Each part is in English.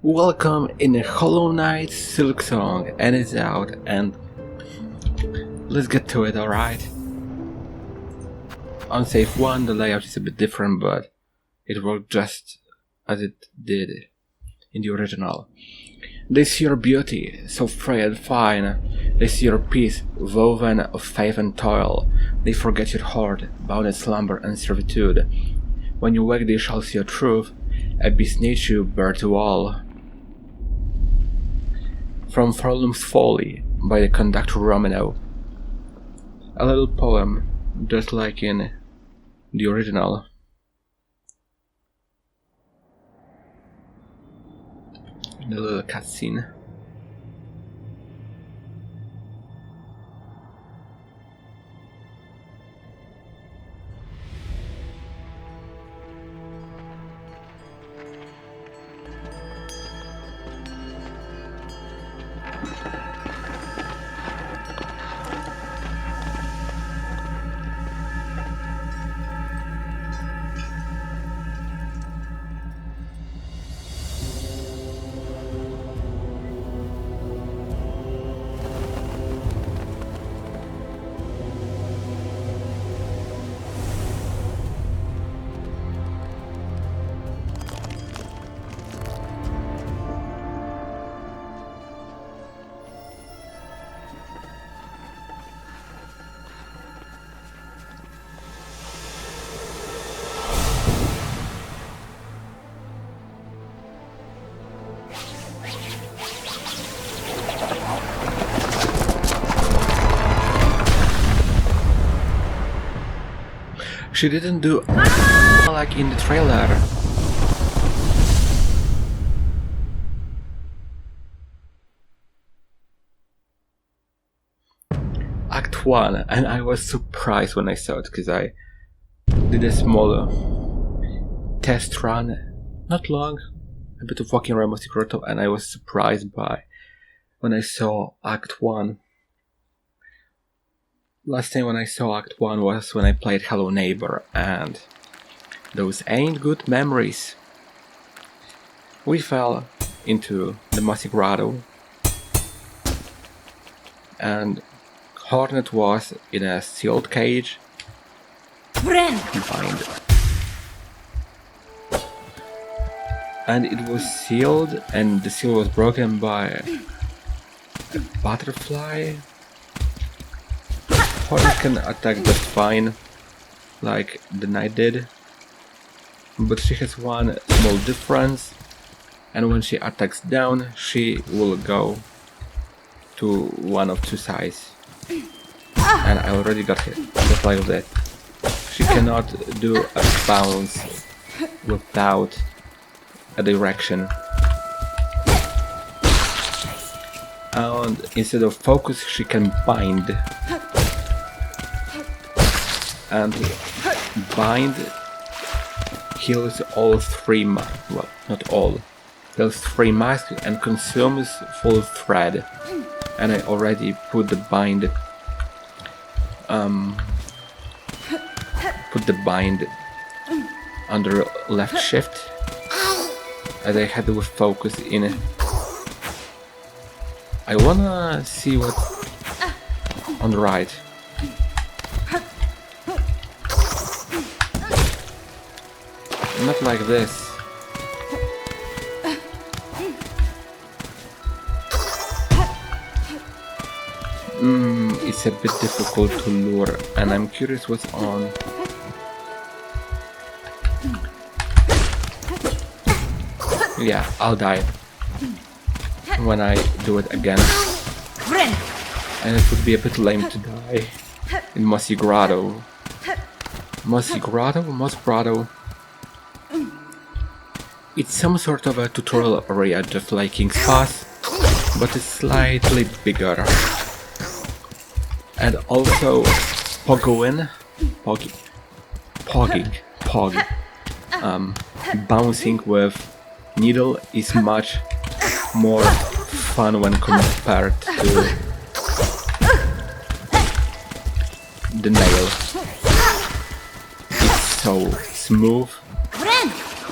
Welcome in a Hollow Knight Silksong, and it's out, and let's get to it, alright? On save 1, the layout is a bit different, but it worked just as it did in the original. They see your beauty, so frail and fine. They see your peace, woven of faith and toil. They forget your heart, bound in slumber and servitude. When you wake, they shall see your truth, a beast nature bare to all. From Farlum's Folly by the conductor Romano. A little poem, just like in the original. The little cutscene. She didn't do like in the trailer. Act 1, and I was surprised when I saw it, because I did a small test run, not long, a bit of walking around Grotto, and I was surprised by when I saw Act 1. Last time when I saw Act 1 was when I played Hello Neighbor, and those ain't good memories. We fell into the mossy grotto, and Hornet was in a sealed cage behind. And it was sealed, and the seal was broken by a butterfly. Hornet can attack just fine, like the knight did, but she has one small difference, and when she attacks down, she will go to one of two sides. And I already got hit, just like that. She cannot do a bounce without a direction. And instead of focus, she can bind. And bind heals all three well, not all. Heals 3 masks and consumes full thread. And I already put the bind under left shift, as I had with focus in it. I wanna see what's on the right. Not like this. It's a bit difficult to lure, and I'm curious what's on. Yeah, I'll die when I do it again. And it would be a bit lame to die in Mossy Grotto. Mossy Grotto? Moss Grotto? It's some sort of a tutorial area, just like King's Pass, but it's slightly bigger. And also, pogging, bouncing with needle is much more fun when compared to the nail. It's so smooth,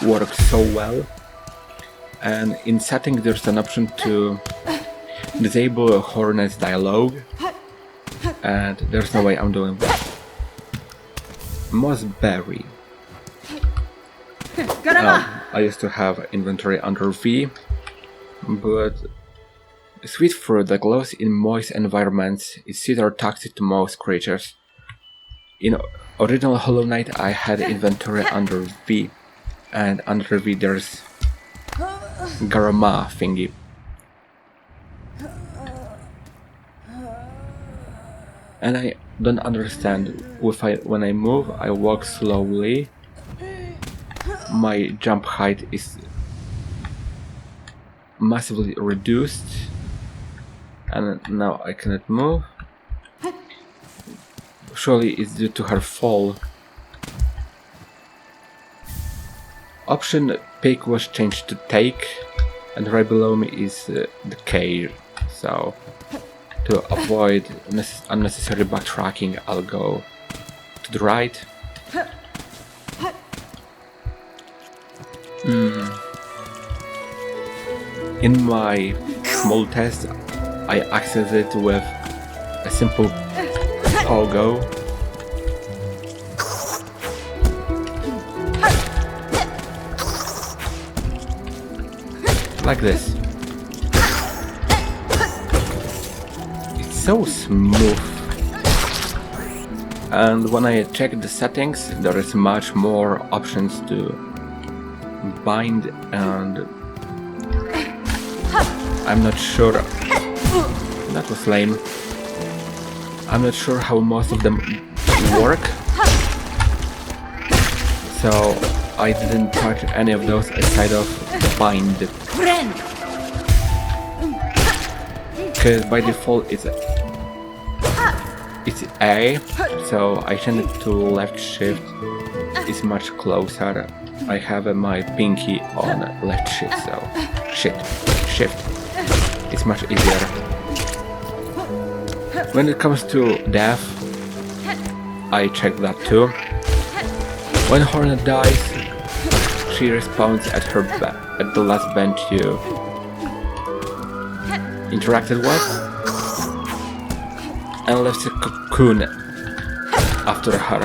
works so well. And in settings there's an option to disable Hornet's dialogue, and there's no way I'm doing that. Mossberry. I used to have inventory under V, but sweet fruit that glows in moist environments is sweet or toxic to most creatures. In original Hollow Knight I had inventory under V, and under V there's Garama thingy. And I don't understand, when I move I walk slowly, my jump height is massively reduced, and now I cannot move. Surely it's due to her fall. Option pick was changed to take, and right below me is the cage, so to avoid unnecessary backtracking I'll go to the right. In my small test I access it with a simple pogo. Like this. It's so smooth. And when I check the settings, there is much more options to bind, and I'm not sure. That was lame. I'm not sure how most of them work, so I didn't touch any of those aside of bind, because by default it's A, so I change it to left shift. It's much closer. I have my pinky on left shift, so shift. It's much easier. When it comes to death, I check that too. When Hornet dies, she respawns at the last bench you interacted with, and left a cocoon after her.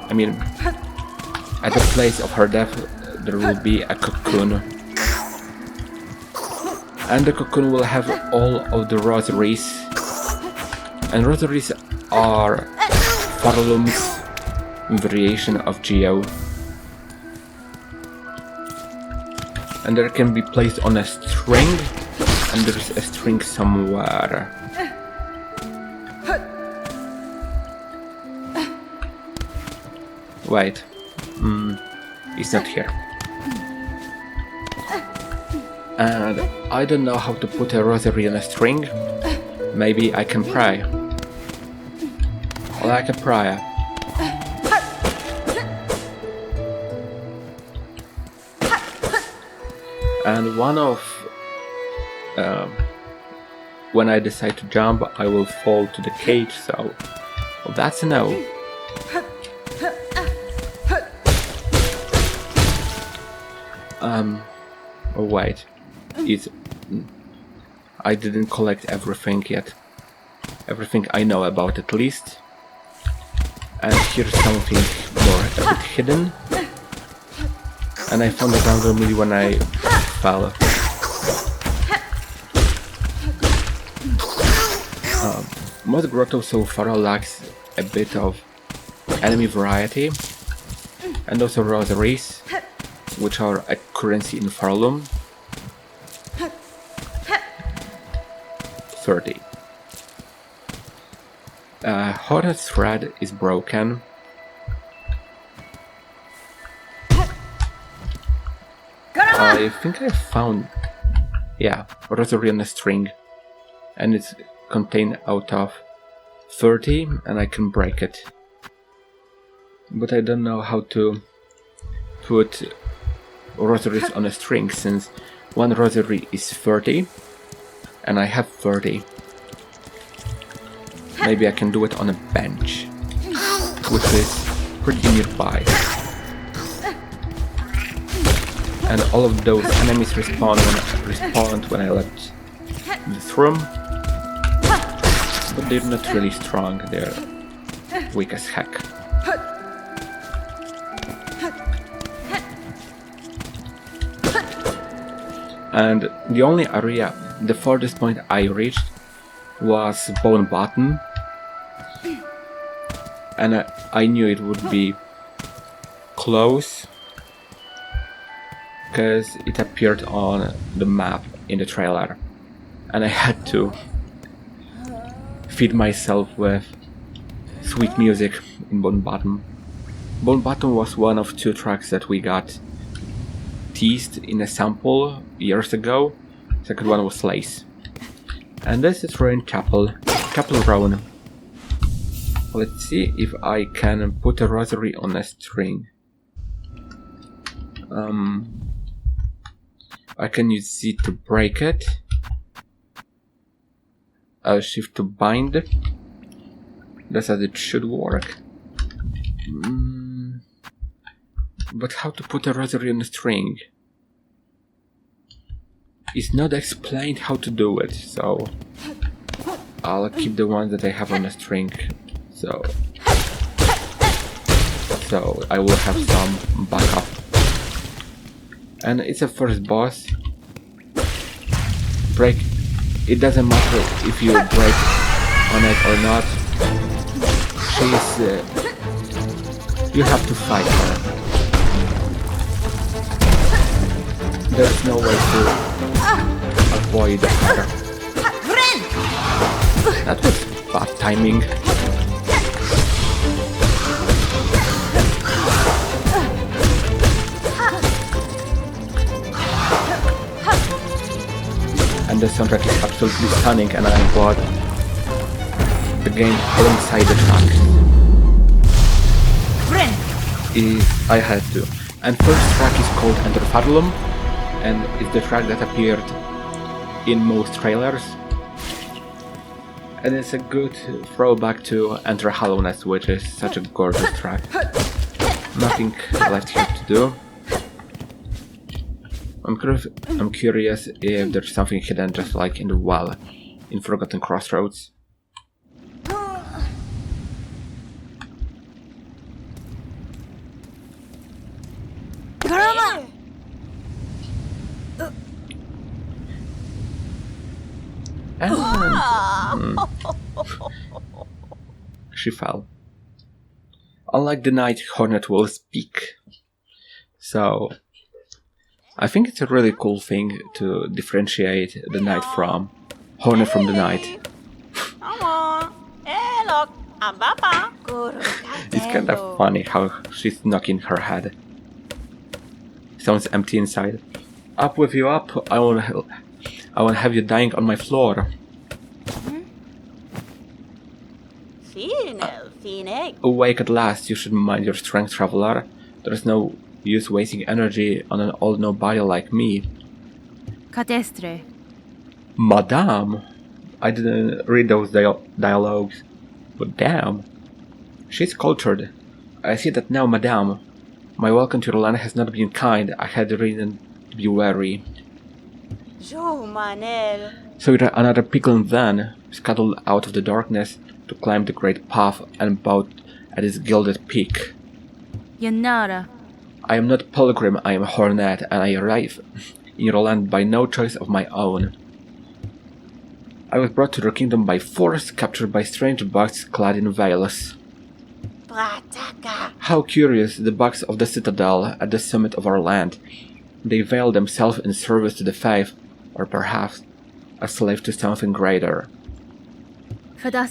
I mean, at the place of her death there will be a cocoon, and the cocoon will have all of the rosaries, and rosaries are Farlum's variation of Geo, and they can be placed on a string, and there's a string somewhere. Wait, it's not here. And I don't know how to put a rosary on a string. Maybe I can pray. Like a prayer. And one of... when I decide to jump, I will fall to the cage, so... Well, that's a no. Oh wait, I didn't collect everything yet. Everything I know about at least. And here's something more a bit hidden. And I found it randomly when I fell. Most Grotto so far lacks a bit of enemy variety, and also rosaries, which are a currency in Farlum. 30. Hornet's thread is broken. I think I found, rosary on a string, and it's contained out of 30, and I can break it. But I don't know how to put rosaries on a string, since one rosary is 30 and I have 30. Maybe I can do it on a bench, which is pretty nearby. and all of those enemies respawned when I left this room. But they're not really strong, they're weak as heck. And the only area, the farthest point I reached was Bone Bottom. And I knew it would be close because it appeared on the map in the trailer. And I had to feed myself with sweet music in Bone Bottom. Bone Bottom was one of 2 tracks that we got teased in a sample years ago. Second one was Lace. And this is Ruin Chapel Roan. Let's see if I can put a rosary on a string. I can use Z to break it. Shift to bind. That's as it should work. But how to put a rosary on a string? It's not explained how to do it, so I'll keep the ones that I have on a string. So I will have some backup. And it's a first boss. Break. It doesn't matter if you break on it or not. You have to fight her. There's no way to avoid her. That was bad timing. And the soundtrack is absolutely stunning, and I bought the game alongside the track. I had to. And first track is called Enter Fadlum, and it's the track that appeared in most trailers. And it's a good throwback to Enter Hallowness, which is such a gorgeous track. Nothing left here to do. I'm curious if there's something hidden just like in the well in Forgotten Crossroads. And she fell. Unlike the night, Hornet will speak. So I think it's a really cool thing to differentiate the night from Hornet from the night. It's kind of funny how she's knocking her head. Sounds empty inside. Up with you, up! I won't have you dying on my floor. Awake at last, you should mind your strength, traveler. There's no use wasting energy on an old nobody like me. Cadestre. Madame! I didn't read those dialogues. But damn. She's cultured. I see that now, madame. My welcome to your land has not been kind. I had reason to be wary. So you're another pilgrim then, scuttled out of the darkness to climb the great path and bout at its gilded peak. Yanara. I am not pilgrim, I am Hornet, and I arrive in your land by no choice of my own. I was brought to your kingdom by force, captured by strange bugs clad in veils. How curious, the bugs of the citadel at the summit of our land. They veil themselves in service to the faith, or perhaps a slave to something greater.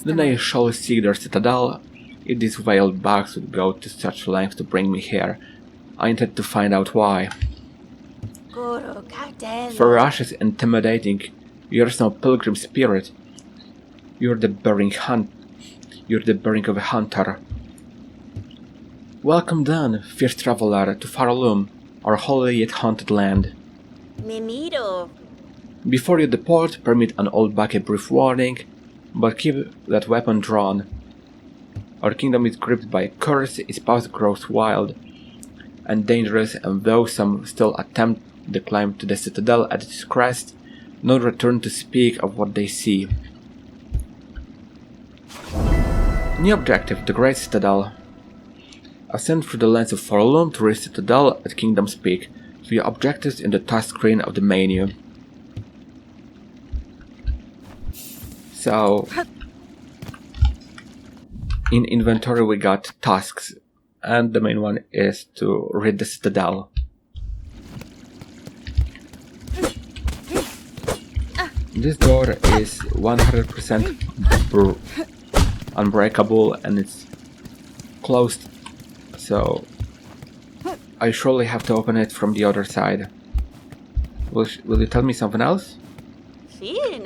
Then I shall seek their citadel. If these veiled bugs would go to such lengths to bring me here, I intend to find out why. Ferocious, intimidating, you're no pilgrim spirit. You're the bearing of a hunter. Welcome then, fierce traveler, to Faralum, our holy yet haunted land. Before you depart, permit an old buck a brief warning, but keep that weapon drawn. Our kingdom is gripped by a curse, its path grows wild. and dangerous, and though some still attempt the climb to the citadel at its crest, none return to speak of what they see. New objective, the Great Citadel. Ascend through the lands of Forlorn to reach Citadel at Kingdom's Peak. View objectives in the task screen of the menu. So, in inventory we got tasks, and the main one is to read the Citadel. This door is 100% unbreakable and it's closed, so I surely have to open it from the other side. Will you tell me something else?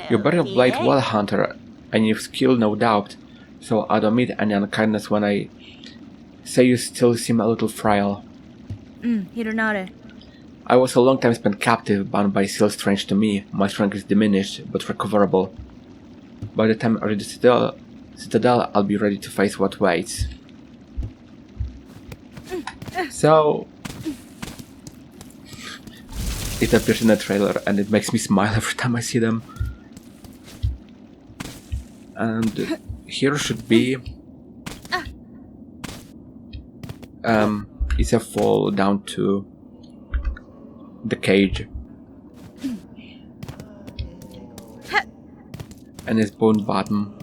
You're better blade well hunter, and you've skill no doubt, so I don't mean any unkindness when I say you still seem a little frail. Hironare. I was a long time spent captive, bound by seal strange to me. My strength is diminished, but recoverable. By the time I reach the Citadel, I'll be ready to face what waits. So, it appears in the trailer and it makes me smile every time I see them. And here should be it's a fall down to the cage. And his bone bottom.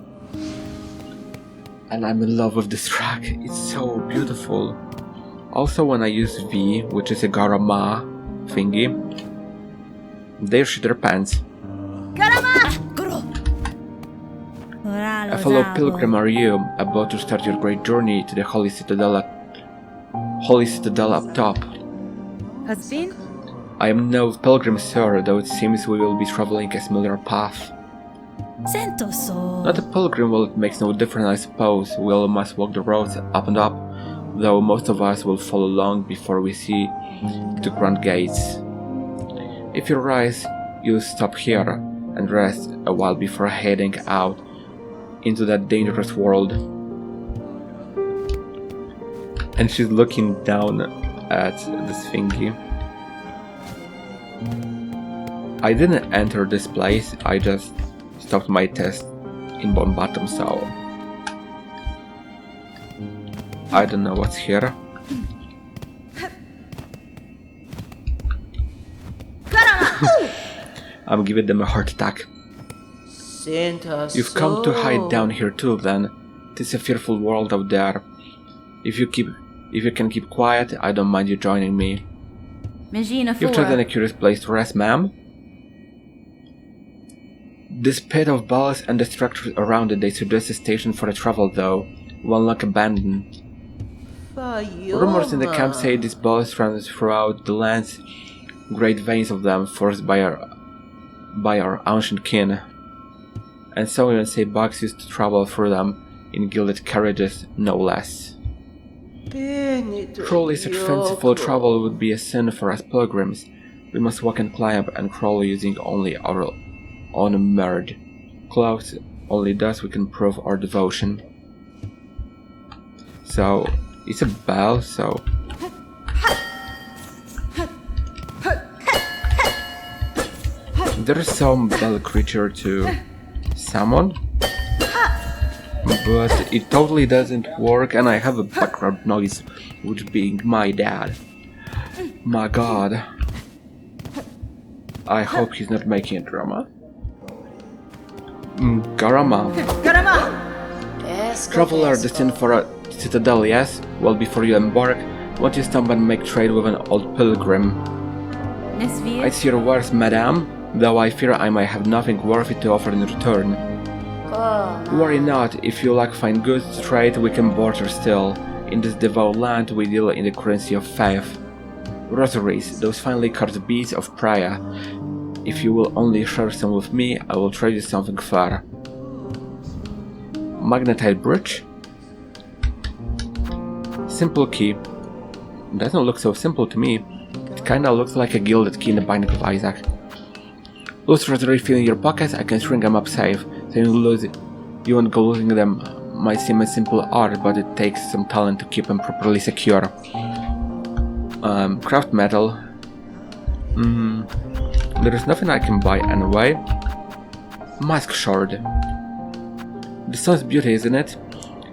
And I'm in love with this track, it's so beautiful. Also when I use V, which is a Garama thingy, they shit their pants. A fellow pilgrim are you, about to start your great journey to the Holy Citadel up top. Has been? I am no pilgrim, sir, though it seems we will be traveling a similar path. Not a pilgrim, well, it makes no difference, I suppose. We all must walk the roads up and up, though most of us will follow along before we see the grand gates. If you rise, you'll stop here and rest a while before heading out into that dangerous world. And she's looking down at this thingy. I didn't enter this place, I just stopped my test in Bone Bottom, so I don't know what's here. I'm giving them a heart attack. You've come to hide down here too, then. It's a fearful world out there. If you can keep quiet, I don't mind you joining me. You've chosen a curious place to rest, ma'am. This pit of balls and the structures around it, they suggest a station for a travel, though, one long abandoned. Rumors in the camp say these balls run throughout the lands, great veins of them forced by our ancient kin. And some even say bugs used to travel through them in gilded carriages, no less. Truly, such fanciful travel would be a sin for us pilgrims. We must walk and climb and crawl using only our own merged clothes. Only thus we can prove our devotion. So, it's a bell, so... There is some bell creature to summon, but it totally doesn't work, and I have a background noise, which being my dad. My god. I hope he's not making a drama. Garama. Traveler destined for a citadel, yes? Well, before you embark, won't you stop and make trade with an old pilgrim? I see your words, madame, though I fear I might have nothing worthy to offer in return. Worry not, if you lack fine goods to trade, we can barter still. In this devout land, we deal in the currency of faith. Rosaries, those finely carved beads of prayer. If you will only share some with me, I will trade you something fair. Magnetite bridge? Simple key. Doesn't look so simple to me. It kinda looks like a gilded key in the Binding of Isaac. Loose rosary fill in your pockets, I can string them up safe. So you won't go losing them. Might seem a simple art, but it takes some talent to keep them properly secure. Craft metal. There is nothing I can buy anyway. Mask shard. This sounds beauty, isn't it?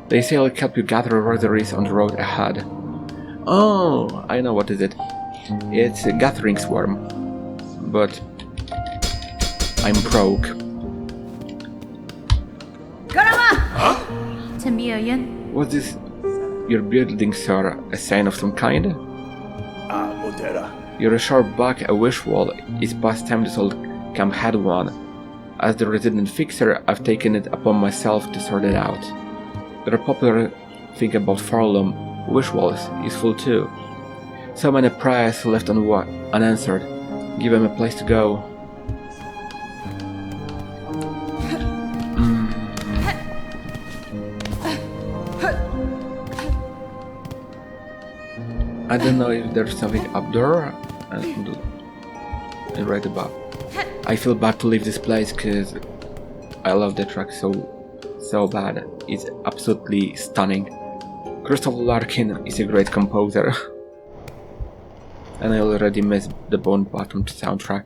They say it'll help you gather rosaries on the road ahead. Oh, I know what is it. It's a gathering swarm. But I'm broke. It's a million. Was this your building, sir, a sign of some kind? You're a sharp buck, a wish wall. It's past time this old camp had one. As the resident fixer, I've taken it upon myself to sort it out. The popular thing about Farlum, wish walls, useful too. So many prayers left unanswered. Give them a place to go. I don't know if there's something up there. And right above. I feel bad to leave this place because I love the track so bad. It's absolutely stunning. Christopher Larkin is a great composer. And I already missed the Bone Bottom soundtrack.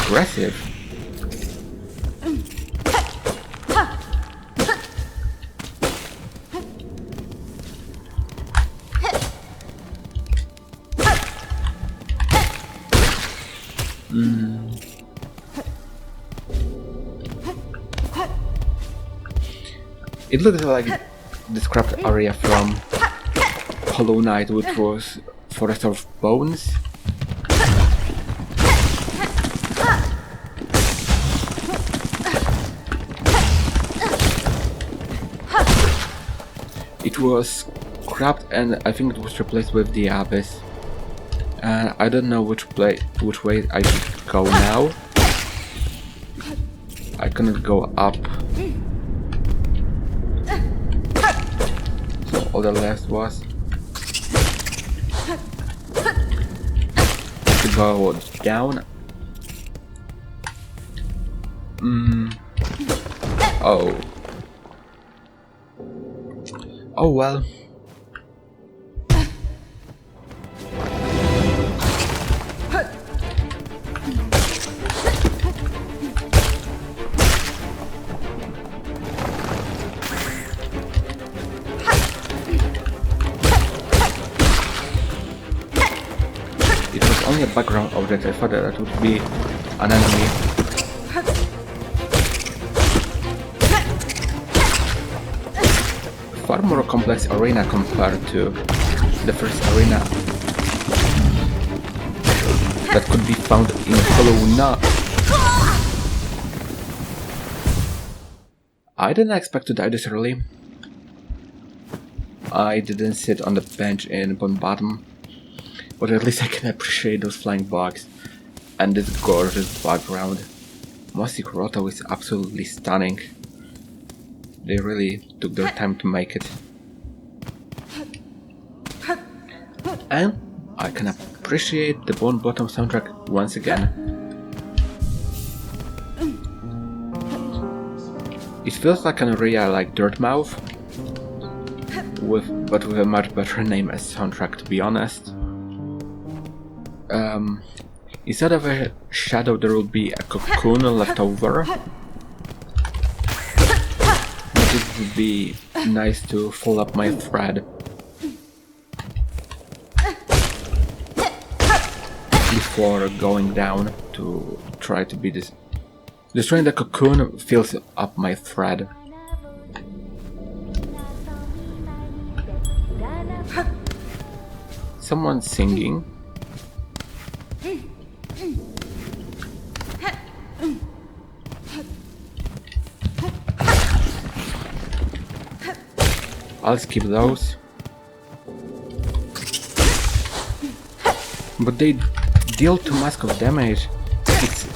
Aggressive. It looks like the scrapped area from Hollow Knight, which was Forest of Bones. It was scrapped and I think it was replaced with the Abyss. And I don't know which way I should go now. I cannot go up. So all the left was to go down. Oh. Oh well. It was only a background object. I thought that would be an enemy. Far more complex arena compared to the first arena that could be found in Hollow Knight. I didn't expect to die this early. I didn't sit on the bench in Bone Bottom, but at least I can appreciate those flying bugs and this gorgeous background. Mossy Grotto is absolutely stunning. They really took their time to make it. And I can appreciate the Bone Bottom soundtrack once again. It feels like an area like Dirtmouth, but with a much better name as soundtrack, to be honest. Instead of a shadow there will be a cocoon left over. It would be nice to fold up my thread before going down to try to be this. Destroying the cocoon fills up my thread. Someone singing. I'll skip those. But they deal too much of damage. It's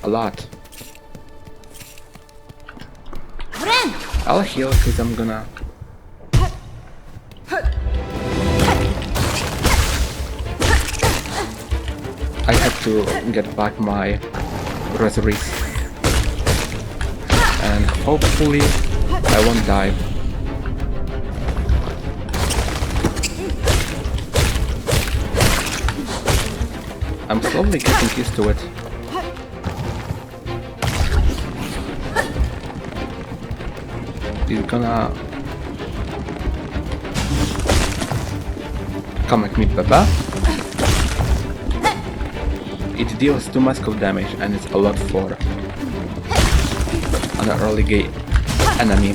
a lot. I'll heal because I'm gonna... I have to get back my rosaries. And hopefully I won't die. I'm slowly getting used to it. He's gonna come at me, Baba. It deals 2 massive damage and it's a lot for an early game enemy.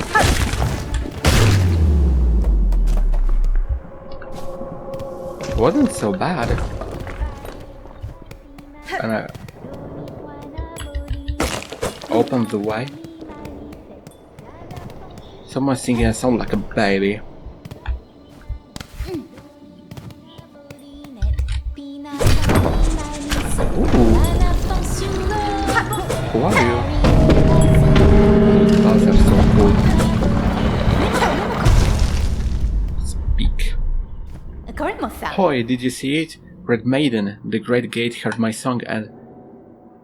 Wasn't so bad. And I opened the way. Someone's singing a song like a baby. Ooh. Who are you? Those clouds are so cool. Speak. Hoy, did you see it? Red Maiden, the great gate heard my song and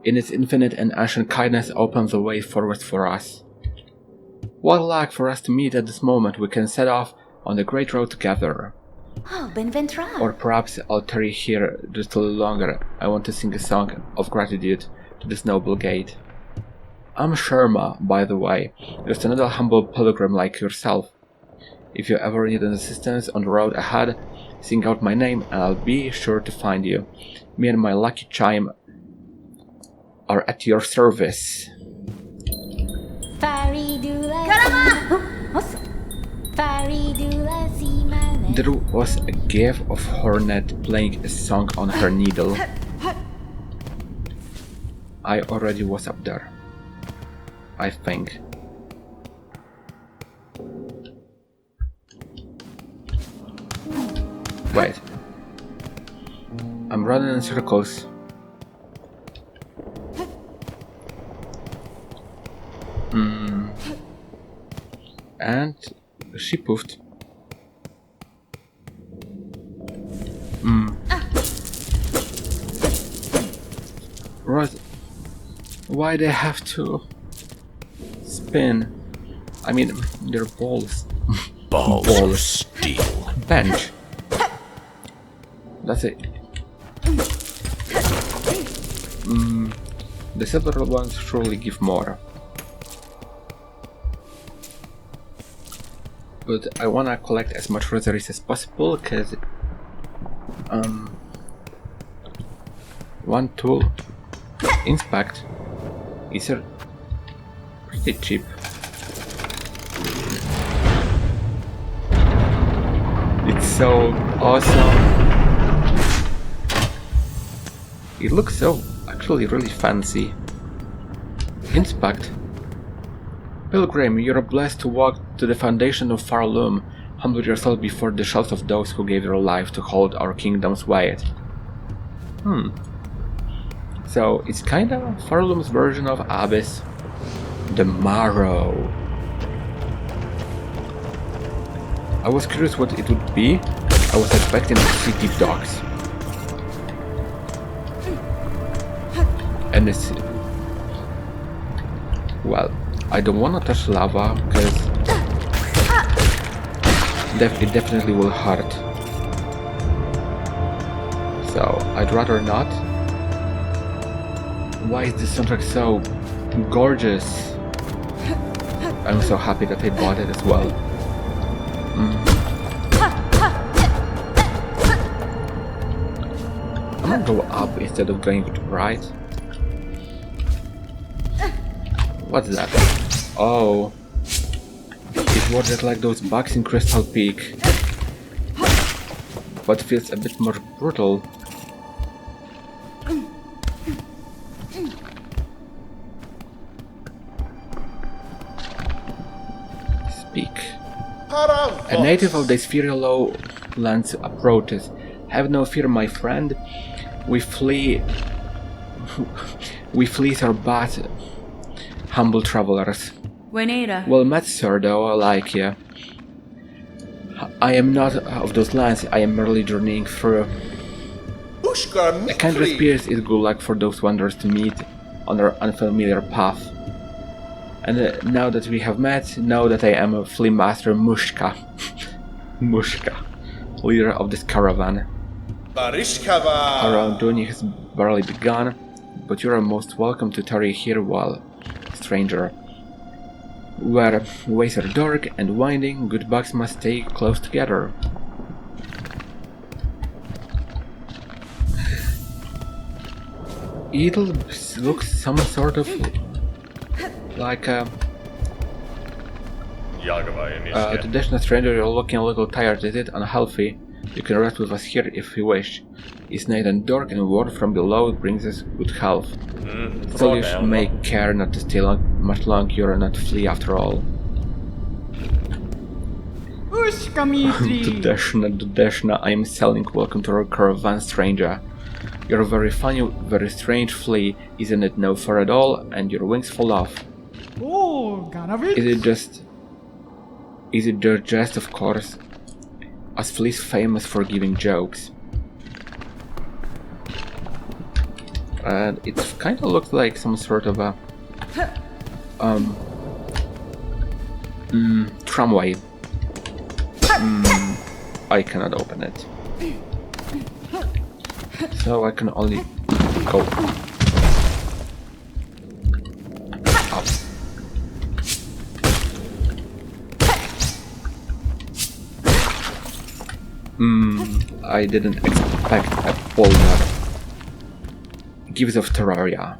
in its infinite and ancient kindness opens the way forward for us. What luck for us to meet at this moment. We can set off on the great road together. Oh, Benventura. Or perhaps I'll tarry here just a little longer. I want to sing a song of gratitude to this noble gate. I'm Sharma, by the way, just another humble pilgrim like yourself. If you ever need an assistance on the road ahead, sing out my name and I'll be sure to find you. Me and my lucky chime are at your service. There was a gif of Hornet playing a song on her needle. I already was up there. I think. Wait. I'm running in circles. And she poofed. Right. Why they have to spin? I mean, they're balls. Balls. Steel. Bench. That's it. The silver ones surely give more. But I wanna collect as much rosaries as possible, cause one tool, inspect, is pretty cheap. It's so awesome. It looks so actually really fancy. Inspect. Pilgrim, you are blessed to walk to the foundation of Farloom. Humble yourself before the shells of those who gave their life to hold our kingdom's weight. So it's kinda Farloom's version of Abyss. The Marrow. I was curious what it would be. I was expecting to see deep docks. And it's... well, I don't want to touch lava, because it definitely will hurt. So, I'd rather not. Why is this soundtrack so gorgeous? I'm so happy that I bought it as well. I'm gonna go up instead of going right. What's that? Oh, it works like those bugs in Crystal Peak, but feels a bit more brutal. Speak. A native of the Spheral Lowlands approaches. Have no fear, my friend. We flee our bat. Humble travelers. Well met, sir, though I like you. I am not of those lands, I am merely journeying through. A kindred spirit is good luck for those wanderers to meet on their unfamiliar path. And now that we have met, know that I am a flea master Mushka. Mushka, leader of this caravan. Our journey has barely begun, but you are most welcome to tarry here while, stranger. Where ways are dark and winding, good bugs must stay close together. It looks some sort of like a traditional stranger. You're looking a little tired. Is it unhealthy? You can rest with us here if you wish. It's night and dark, and word from below brings us good health. Still, you should make care not to stay much longer. You're not flee after all. Dudeshna, I am selling. Welcome to our caravan, stranger. You're very funny, very strange flea, isn't it? No fur at all, and your wings fall off. Is it just, of course, as fleas famous for giving jokes. And it kind of looks like some sort of a tramway. I cannot open it, so I can only go up. I didn't expect a boulder. Gives of Terraria.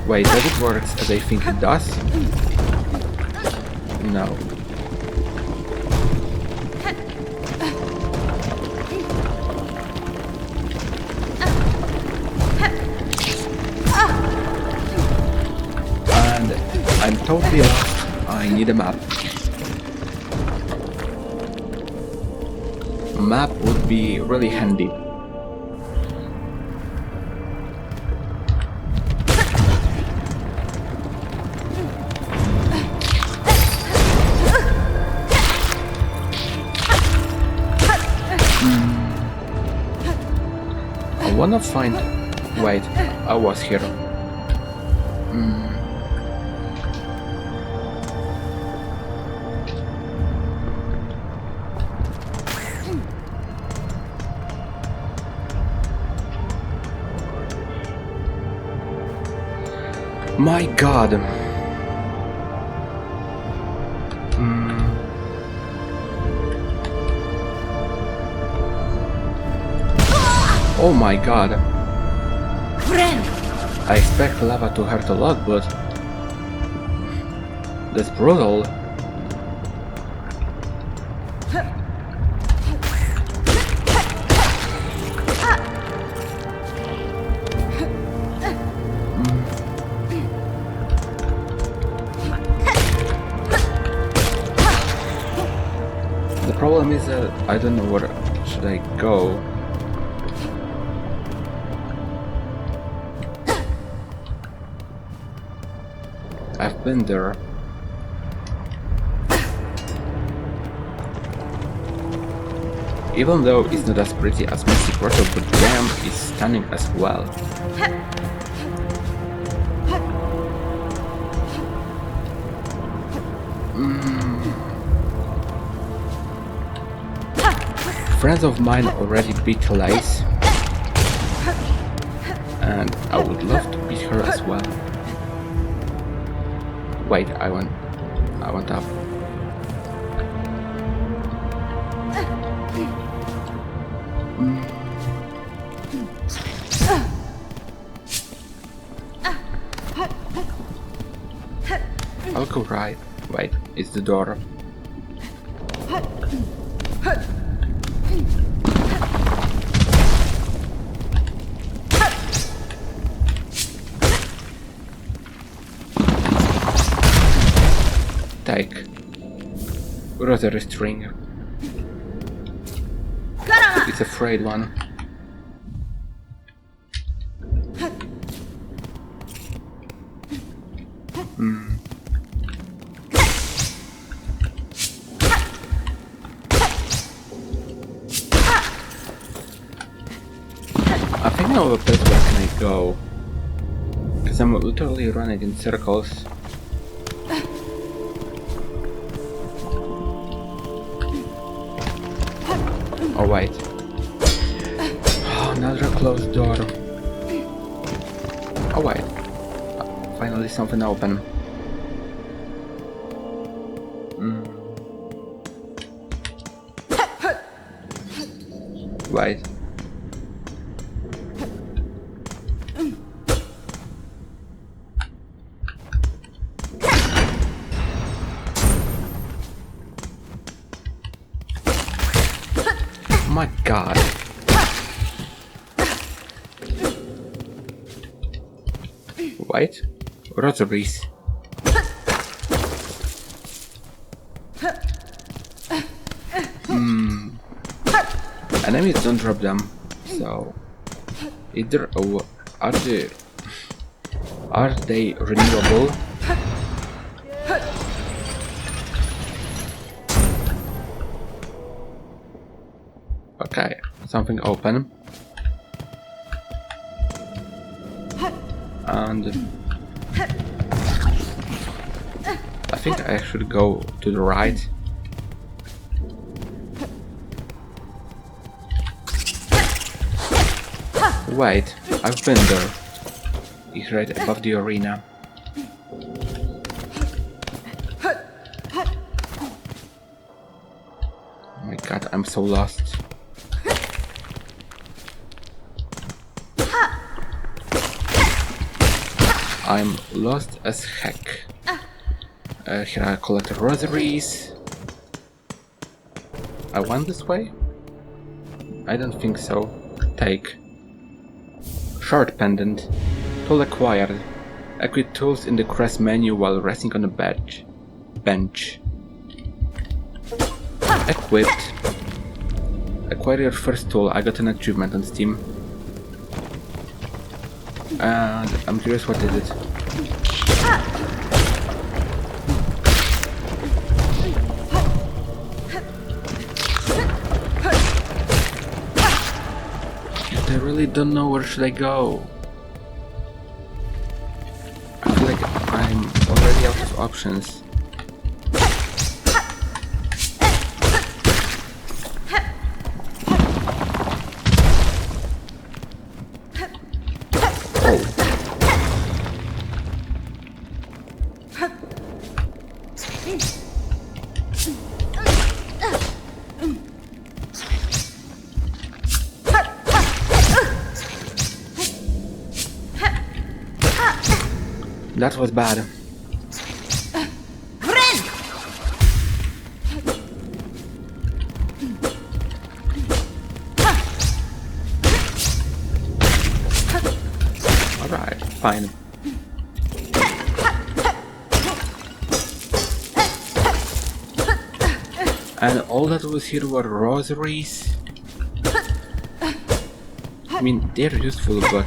Wait, does it work as I think it does? No. And I'm totally lost. I need a map. A map would be really handy. I wanna find... Wait, I was here. My god. Oh my god. I expect lava to hurt a lot, but that's brutal. The problem is that I don't know where should I go. I've been there. Even though it's not as pretty as Messy Grotto, but damn, it's stunning as well. Friends of mine already beat Lace, and I would love to beat her as well. Wait, I went up. I'll go right. Wait, it's the door. Take rotary string. It's a frayed one. I think I know a place where can I go. Because I'm literally running in circles. Oh wait. Oh, another closed door. Oh wait. Finally something open. Wait. My god. Wait. Rosaries. Enemies don't drop them, so either are they renewable? Okay, something open. And I think I should go to the right. Wait, I've been there. It's right above the arena. Oh my god, I'm so lost. I'm lost as heck. Here I collect rosaries. I went this way? I don't think so. Take. Short pendant. Tool acquired. Equip tools in the crest menu while resting on a bench. Equipped. Acquire your first tool. I got an achievement on Steam. And I'm curious, what is it? I really don't know where should I go. I feel like I'm already out of options. That was bad. Alright, fine. And all that was here were rosaries. I mean, they're useful, but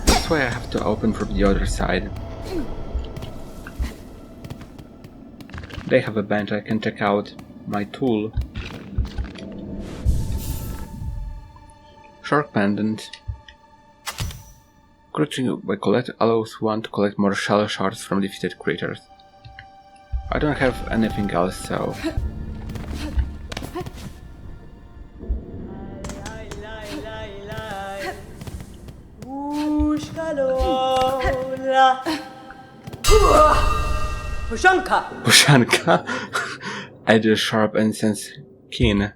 that's why I have to open from the other side. They have a bench, I can check out my tool. Shark pendant. Crouching by collect allows one to collect more shell shards from defeated creatures. I don't have anything else, so Pushanka. Edge sharp and sense keen.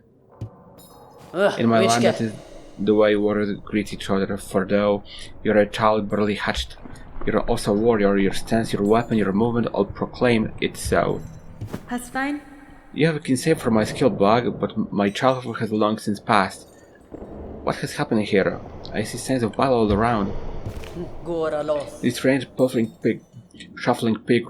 In my land, that is the way warriors greet each other, for though you're a child barely hatched, you're also a warrior. Your stance, your weapon, your movement all proclaim it so. That's fine. You have a keen save for my skill bug, but my childhood has long since passed. What has happened here? I see signs of battle all around. This strange shuffling pig.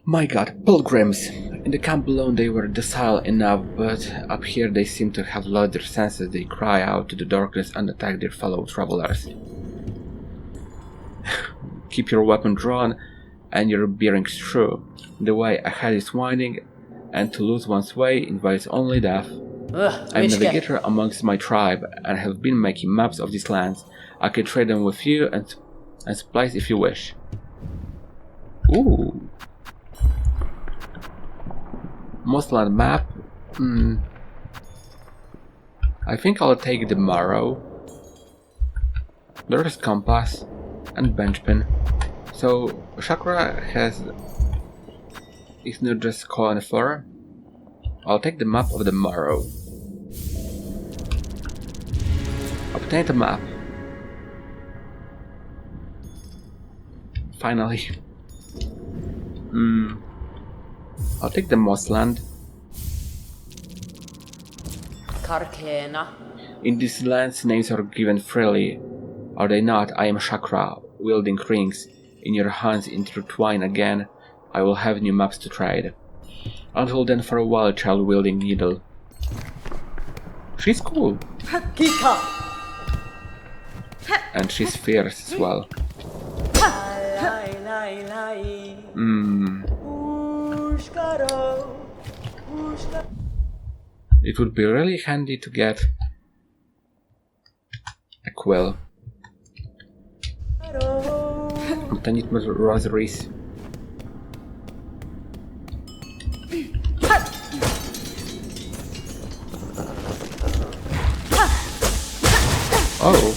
My god, pilgrims! In the camp below they were docile enough, but up here they seem to have lost their senses. They cry out to the darkness and attack their fellow travelers. Keep your weapon drawn. and your bearings true. The way ahead is winding, and to lose one's way invites only death. I'm a navigator amongst my tribe, and have been making maps of these lands. I can trade them with you and supplies if you wish. Ooh. Mossland map. I think I'll take the Marrow. There's compass and bench pin. So Chakra is not just colon 4. I'll take the map of the Marrow. Obtain the map. Finally. I'll take the Mossland. In these lands, names are given freely. Are they not? I am Chakra, wielding rings. In your hands intertwine again. I will have new maps to trade. Until then, for a while, child wielding needle. She's cool. And she's fierce as well. It would be really handy to get a quill. But I need more rosaries. Oh.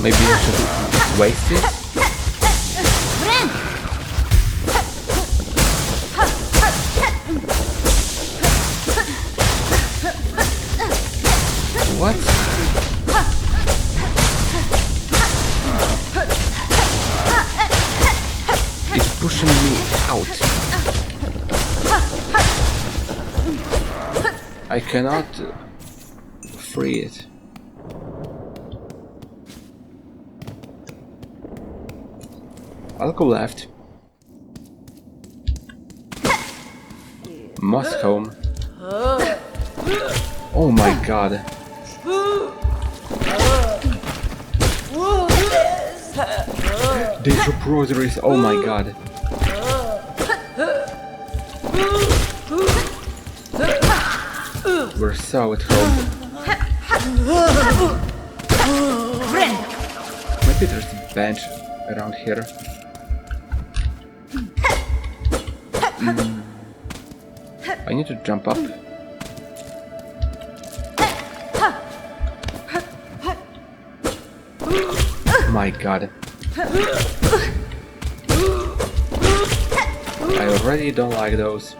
Maybe I should waste it? What? It's pushing me out. I cannot free it. I'll go left. Moss home. Oh my god. They drop rosaries, oh my god. We're so at home. Maybe there's a bench around here. I need to jump up. My god. I already don't like those.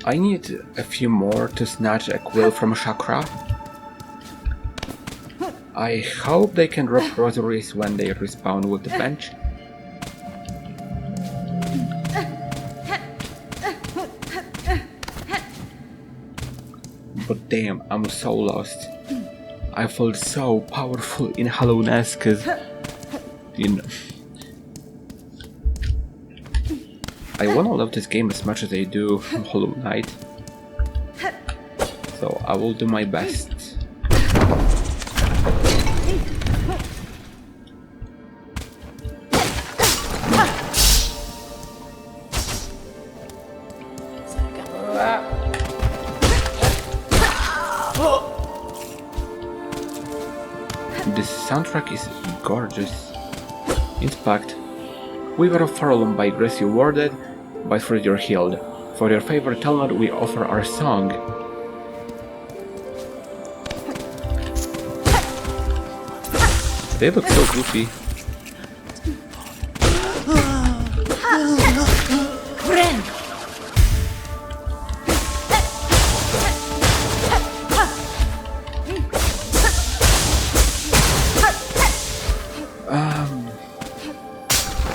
I need a few more to snatch a quill from Chakra. I hope they can drop rosaries when they respawn with the bench. But damn, I'm so lost. I felt so powerful in Hallowness, cause, you know, I wanna love this game as much as I do Hollow Knight. So I will do my best. This soundtrack is gorgeous. In fact, we were furlong by grace rewarded, by fruit you're healed. For your favorite talent we offer our song. They look so goofy.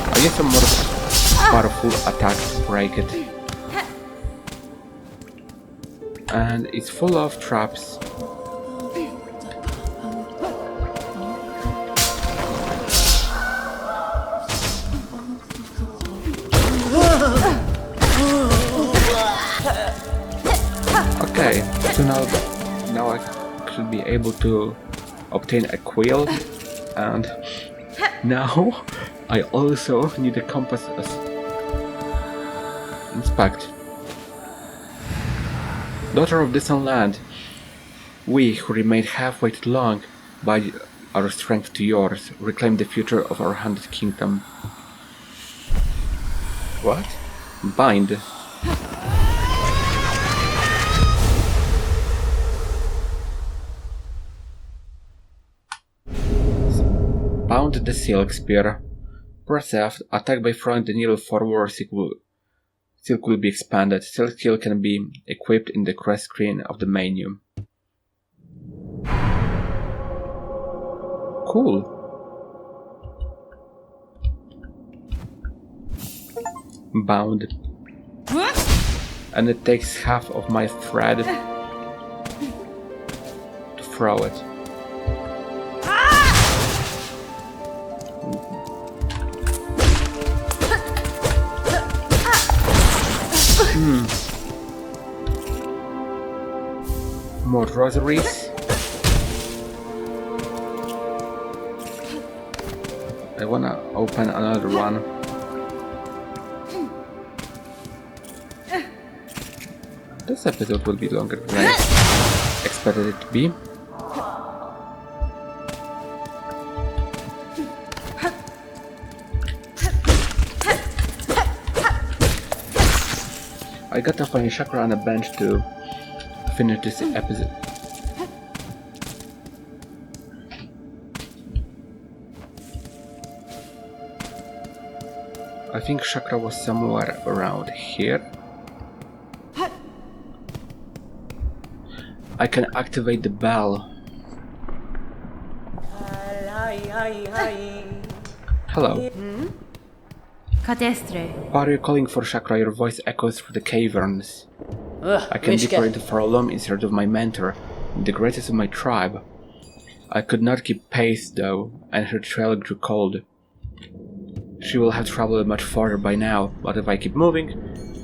I guess some more powerful attacks break it. And it's full of traps. Okay, so now I should be able to obtain a quill, and now I also need a compass as inspect. Daughter of distant land, we who remained halfway too long, by our strength to yours, reclaim the future of our haunted kingdom. What? Bind. Bound the silk spear. Press F, attack by throwing the needle forward, silk will be expanded. Silk skill can be equipped in the crest screen of the menu. Cool. Bound. And it takes half of my thread to throw it. More rosaries. I wanna open another one. This episode will be longer than I expected it to be. I gotta find Chakra on a bench to finish this episode. I think Chakra was somewhere around here. I can activate the bell. Hello. Why are you calling for Chakra? Your voice echoes through the caverns. I can deeper into Farolom instead of my mentor, the greatest of my tribe. I could not keep pace though, and her trail grew cold. She will have traveled much farther by now, but if I keep moving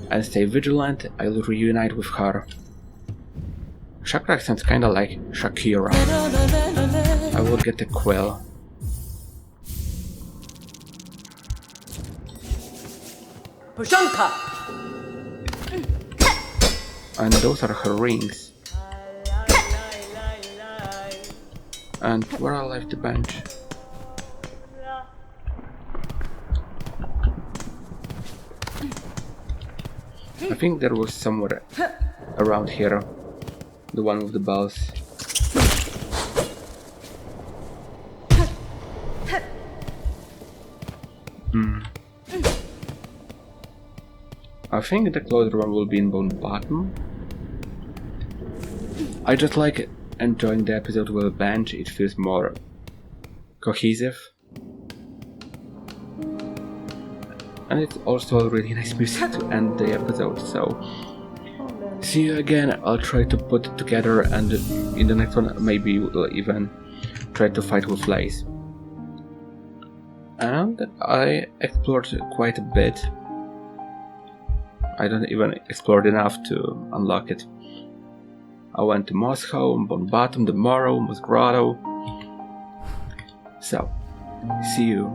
and stay vigilant, I'll reunite with her. Chakra sounds kinda like Shakira. I will get a quill. And those are her rings. And where I left the bench? I think there was somewhere around here. The one with the bells. I think the closer one will be in Bone Bottom. I just like enjoying the episode with a bench, it feels more cohesive. And it's also a really nice music to end the episode, so see you again. I'll try to put it together, and in the next one maybe we'll even try to fight with Lace. And I explored quite a bit. I don't even explored enough to unlock it. I went to Moscow, Bone Bottom, the Marrow, Grotto. So, see you